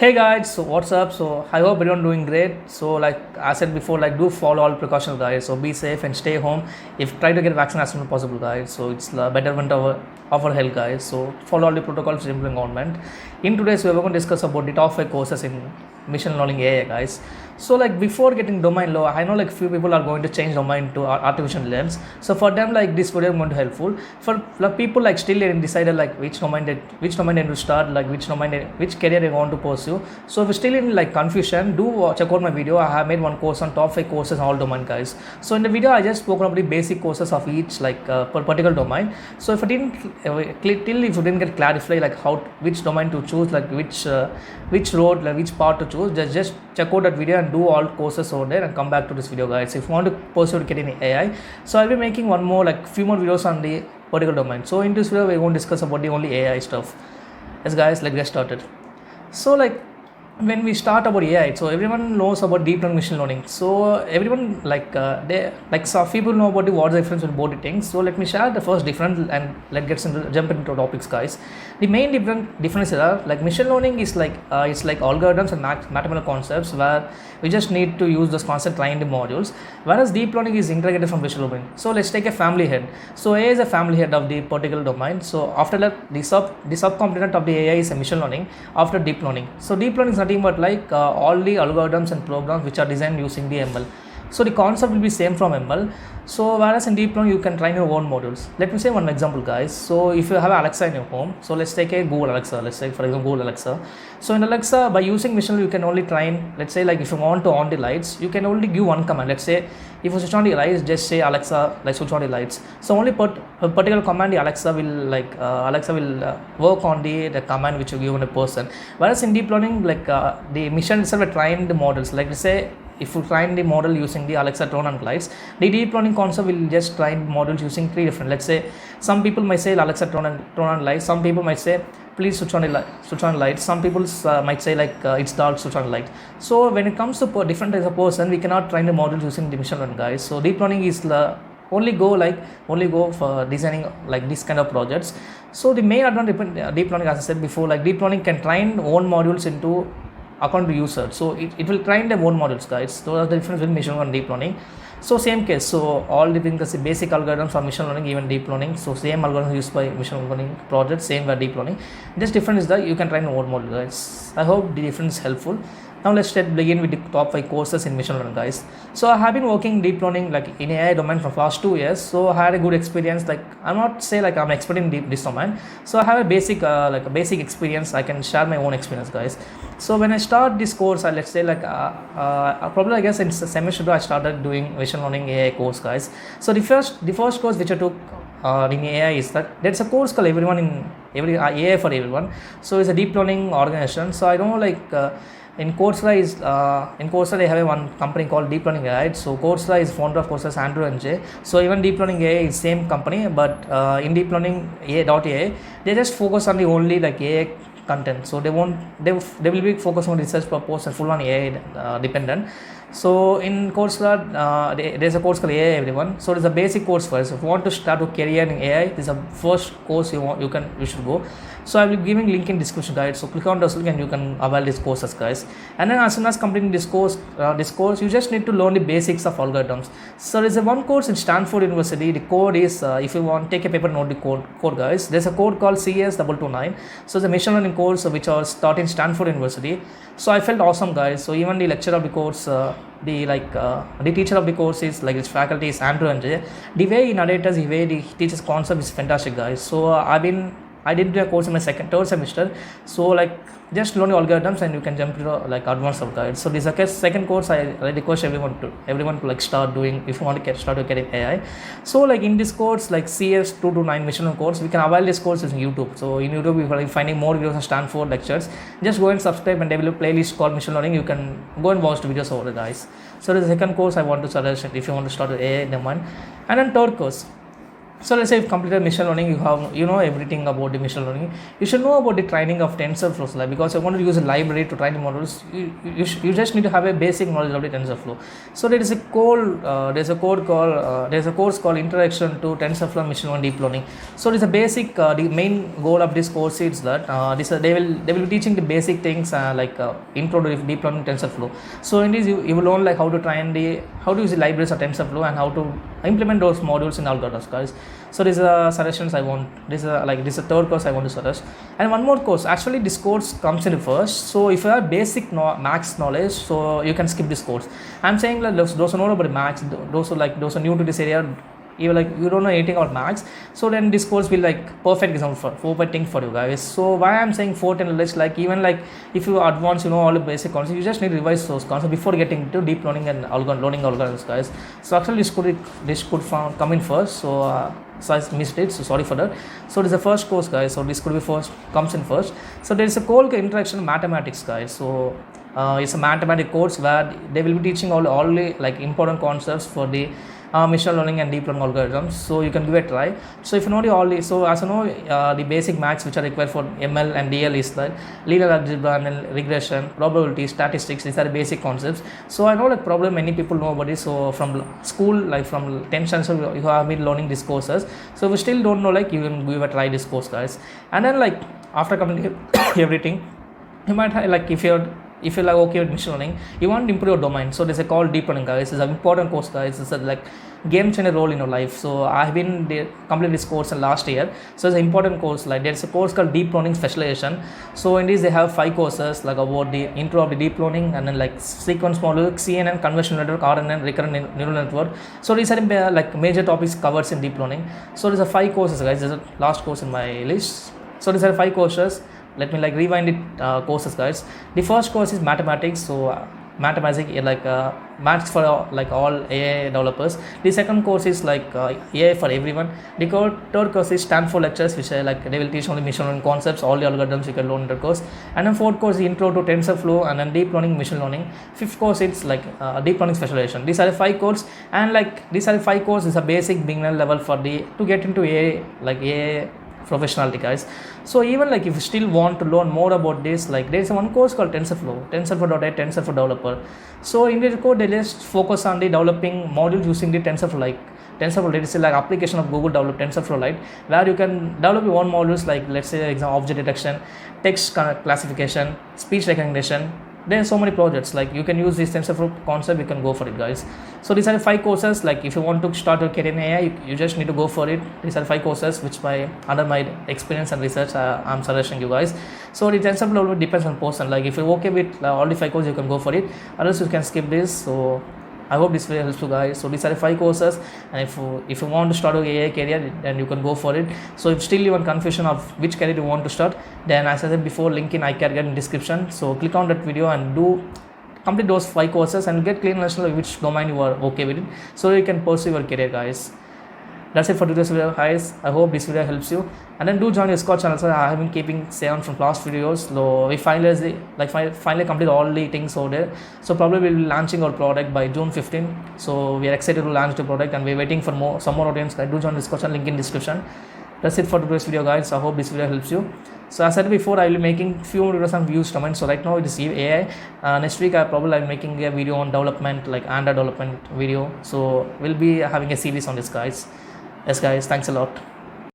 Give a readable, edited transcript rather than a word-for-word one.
Hey guys, so what's up? So I hope everyone doing great. So like I said before, like do follow all precautions, guys. So be safe and stay home. If try to get vaccine as soon as possible, guys. So it's the betterment of our health, guys. So follow all the protocols implemented government. In today's we are going to discuss about the top 5 courses in machine learning AI, guys. So like before getting domain law, I know like few people are going to change domain to artificial intelligence. So for them, like this video is going to helpful. For like people like still decided like which domain they to start, like which career they want to pursue. So if you're still in like confusion, do check out my video. I have made one course on top 5 courses in all domain, guys. So in the video, I just spoke about the basic courses of each like per particular domain. So if I didn't till if you didn't get clarify like how which domain to choose, like which road, like which part to choose, just check out that video and do all courses over there and come back to this video, guys. If you want to pursue getting AI, so I'll be making one more like few more videos on the particular domain. So in this video, we won't discuss about the only AI stuff. Yes, guys, let's get started. So like when we start about AI, so everyone knows about deep learning machine learning. So everyone they like some people know about what's the difference between both the things. So let me share the first difference and jump into topics, guys. The main difference are like machine learning is like it's like algorithms and mathematical concepts where we just need to use those concepts trained in modules, whereas deep learning is integrated from visual domain. So let's take a family head. So AI is a family head of the particular domain. So after that, the subcomponent of the AI is a machine learning after deep learning. So deep learning is nothing but like all the algorithms and programs which are designed using the ML. So the concept will be same from ML. So whereas in deep learning you can train your own models. Let me say one example, guys. So if you have Alexa in your home, so let's take a Google Alexa. Let's say for example Google Alexa. So in Alexa, by using machine learning, you can only train. Let's say like if you want to on the lights, you can only give one command. Let's say if you switch on the lights, just say Alexa, like switch on the lights. So only put a particular command, the Alexa will work on the command which you give on a person. Whereas in deep learning, like the machine itself will train the models. Like let's say if you train the model using the Alexa turn on lights, the deep learning concept will just train models using 3 different. Let's say some people might say Alexa turn on lights. Some people might say please switch on lights. Some people might say like it's dark, switch on light. So when it comes to different types of person, we cannot train the models using the machine learning, guys. So deep learning is only go for designing like this kind of projects. So the main advantage deep learning, as I said before, like deep learning can train own modules into account to user. So it will train their own models, guys. Those are the difference between machine learning and deep learning. So same case, so all the things, the basic algorithms for machine learning, even deep learning. So same algorithm used by machine learning projects, same by deep learning. Just difference is that you can train your own model, guys. I hope the difference is helpful. Now let's begin with the top 5 courses in machine learning, guys. So I have been working deep learning like in AI domain for past 2 years. So I had a good experience. Like I'm not say like I'm expert in this domain. So I have a basic experience. I can share my own experience, guys. So when I start this course, let's say like probably I guess in semester 2 I started doing machine learning AI course, guys. So the first course which I took in AI is that there's a course called AI for everyone. So it's a deep learning organization. So I don't know like in Coursera they have one company called Deep Learning AI. So Coursera is founder of Coursera Andrew Ng. So even Deep Learning AI is same company, but in Deep Learning AI they just focus on the only like AI content. So they will be focused on research purpose and full on AI dependent. So in Coursera, there's a course called AI everyone. So it's a basic course first. If you want to start a career in AI, this is the first course you should go. So I will be giving link in description, guys. So click on this link and you can avail these courses, guys. And then as soon as completing this course, you just need to learn the basics of algorithms. So there's a one course in Stanford University. The code is if you want take a paper, note the code, guys. There's a code called CS229. So it's a machine learning course which was taught in Stanford University. So I felt awesome, guys. So even the lecturer of the course, the teacher of the course is like his faculty is Andrew Ng. The way he narrates, the way he teaches concept is fantastic, guys. So I did the course in my third semester. So like just learn the algorithms and you can jump to like advanced of, guys. So this is a second course I request everyone to like start doing if you want to start to get in AI. So like in this course like CS229 machine learning course, we can avail this course in YouTube. So in YouTube you are finding more videos on Stanford lectures. Just go and subscribe and develop a playlist called machine learning. You can go and watch the videos over there, guys. So the second course I want to suggest if you want to start with AI domain. And then third course. So let's say if completed machine learning, you know everything about the machine learning. You should know about the training of TensorFlow, like, because you want to use a library to train the models. You just need to have a basic knowledge of the TensorFlow. So there is a code there's a course called Introduction to TensorFlow Machine Learning Deep Learning. So it's a basic the main goal of this course is that they will be teaching the basic things intro to deep learning TensorFlow. So in this you will learn like how to use the libraries of TensorFlow and how to implement those modules in algorithms, guys. So these are suggestions I want. This is a third course I want to suggest, and one more course. Actually, this course comes in first. So if you have basic max knowledge, so you can skip this course. I'm saying like those who know about max, those who are new to this area, you don't know anything about max, so then this course will like perfect example for thing for you guys. So why I'm saying 410 knowledge, like even like if you advance, you know all the basic concepts, you just need to revise those concepts before getting into deep learning and learning algorithms, guys. So actually this could come in first, so I missed it, so sorry for that. So this is the first course, guys, so this could be first comes in first. So there is a called introduction to mathematics, guys. So it's a mathematics course where they will be teaching all the like important concepts for the machine learning and deep learning algorithms. So you can give it a try. So if you know as you know the basic maths which are required for ML and DL is like linear algebra and regression, probability, statistics. These are the basic concepts. So I know that problem many people know about it. So from school, like from 10th standard, you have been learning these courses. So if you still don't know, like you can give a try this course, guys. And then like after coming everything, you might have, like if you're like okay with machine learning, you want to improve your domain. So there's a called deep learning, guys. It's an important course, guys. It's a like game changer role in your life. So I've been completed this course in last year. So it's an important course. Like there's a course called deep learning specialization. So in this they have 5 courses like about the intro of the deep learning, and then like sequence model, CNN, convolutional network, RNN, recurrent neural network. So these are like major topics covered in deep learning. So there's a 5 courses, guys. There's a last course in my list. So these are 5 courses. Let me like rewind it courses, guys. The first course is mathematics. So mathematics maths for like all AI developers. The second course is like AI for everyone. The third course is Stanford lectures, which are like they will teach only machine learning concepts, all the algorithms you can learn in the course. And then fourth course is intro to TensorFlow and then deep learning, machine learning. Fifth course it's like deep learning specialization. These are the 5 courses, and like these are the 5 courses is a basic beginner level for to get into AI, like AI professionality, guys. So even like if you still want to learn more about this, like there is one course called TensorFlow.8, TensorFlow developer. So in this course they just focus on the developing modules using the TensorFlow, like TensorFlow Lite is like application of Google developed TensorFlow Lite, where you can develop your own modules like let's say example object detection, text classification, speech recognition. There are so many projects, like you can use this TensorFlow concept, you can go for it, guys. So these are 5 courses, like if you want to start your career in AI, you just need to go for it. These are 5 courses which under my experience and research I'm suggesting you guys. So the TensorFlow depends on person, like if you're okay with all the 5 courses, you can go for it, or else you can skip this. So I hope this video helps you guys. So these are the 5 courses, and if you want to start your AI career, then you can go for it. So if still you want confusion of which career you want to start, then as I said before, link in iCareer in description. So click on that video and complete those 5 courses and get clear understanding of which domain you are okay with it, so you can pursue your career, guys. That's it for today's video, guys. I hope this video helps you, and then do join the Discord channel. So I have been keeping 7 from last videos. So we finally complete all the things over there. So probably we'll be launching our product by June 15. So we are excited to launch the product, and we're waiting for some more audience, guys. Do join the Discord channel, link in description. That's it for today's video, guys. I hope this video helps you. So as I said before, I will be making few more videos on views domain. So right now it is AI. Next week I'll be making a video on development, like Android development video. So we'll be having a series on this, guys. Yes, guys. Thanks a lot.